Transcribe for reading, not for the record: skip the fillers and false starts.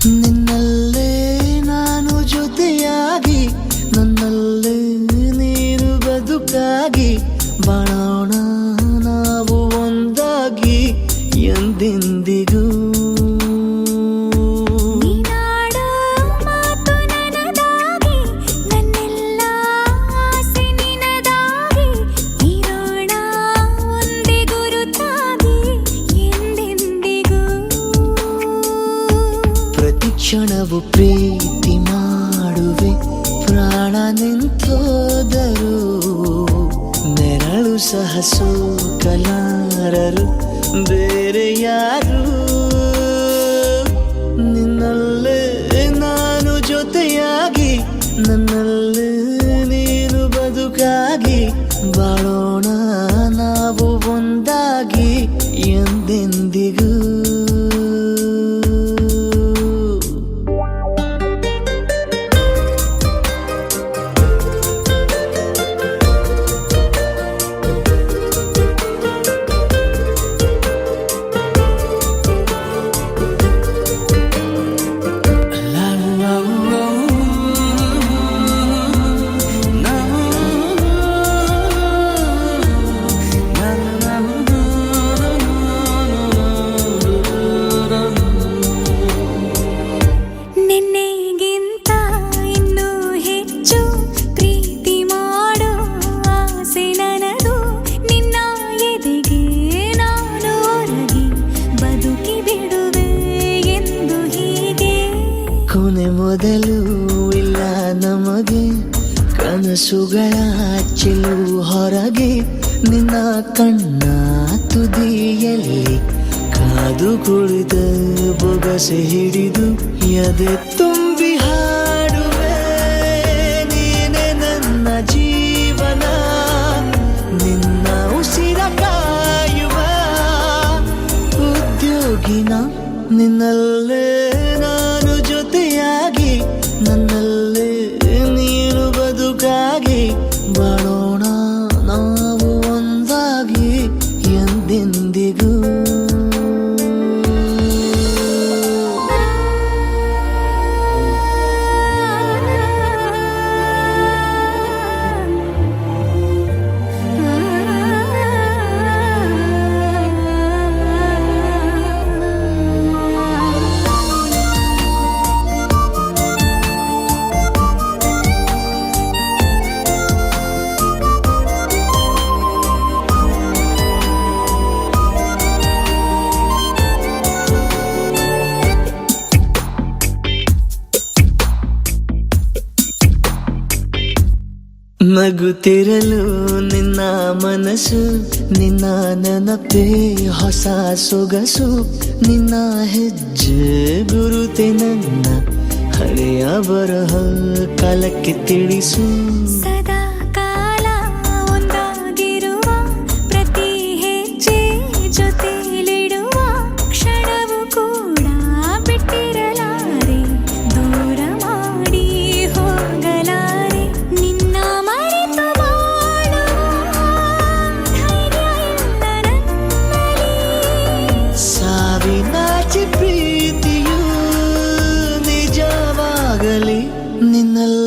ನಿನ್ನಲ್ಲೇ ನಾನು ಜೊತೆಯಾಗಿ ನನ್ನಲ್ಲೇ ನೀನು ಬದುಕಾಗಿ ಬಾಳೋಣ ನಾವು ಒಂದಾಗಿ ಎಂದೆಂದಿಗೂ. ಕ್ಷಣವು ಪ್ರೀತಿ ಮಾಡುವೆ ಪ್ರಾಣ ನಿಂತೋದರು ನೆರಳು ಸಹ ಸೋಕಲಾರರು ಬೇರೆ ಯಾರು. ನಿನ್ನಲ್ಲೇ ನಾನು ಜೊತೆಯಾಗಿ ನನ್ನಲ್ಲೇ ನೀನು ಬದುಕಾಗಿ ಬಾಳೋಣ ನಾವು ಒಂದಾಗಿ ಎಂದೆಂದಿಗೂ. ಕೊನೆ ಮೊದಲು ಇಲ್ಲ ನಮಗೆ ಕನಸುಗಳ ಚೆಲು ಹೊರಗೆ ನಿನ್ನ ಕಣ್ಣ ತುದಿಯಲ್ಲಿ ಕಾದು ಕುಳಿತ ಬೊಗಸೆ ಹಿಡಿದು ಎದೆ ತುಂಬಿ ಹಾಡುವೆ ನೀನೆ ನನ್ನ ಜೀವನ ನಿನ್ನ ಉಸಿರ ಕಾಯುವ ಉದ್ಯೋಗಿನ ನಿನ್ನಲ್ಲೇ ನಾನು ಜೊತೆಯಾಗಿ ನನ್ನಲ್ಲೇ ನೀನು ಬದುಕಾಗಿ ಬಾಳೋಣ ನಾವು ಒಂದಾಗಿ ಎಂದೆಂದಿಗೂ. ನಗುತ್ತಿರಲು ನಿನ್ನ ಮನಸ್ಸು ನಿನ್ನ ನೆನಪೇ ಹೊಸ ಸೊಗಸು ನಿನ್ನ ಹೆಜ್ಜೆ ಗುರುತೆ ನನ್ನ ಹಳೆಯ ಬರಹ ಕಾಲಕ್ಕೆ ತಿಳಿಸು. ಸದಾ ಕಾಲ ಒಂದಾಗಿರುವ ಪ್ರತಿ ಹೆಜ್ಜೆ ಜೊತೆಲಿಡುವ ಕ್ಷಣವು ಕೂಡ ಬಿಟ್ಟಿರಲಾರೆ ದೂರ ಮಾಡಿ ಹೋಗಲಾರೆ ನಿನ್ನ ಮರೆತು ಬಾಳುವ ಧೈರ್ಯ ಇಲ್ಲ ನನ್ನಲ್ಲಿ. ಸಾವಿನಾಚೆ ಪ್ರೀತಿಯು ನಿಜವಾಗಲಿ ನಿನ್ನಲ್ಲ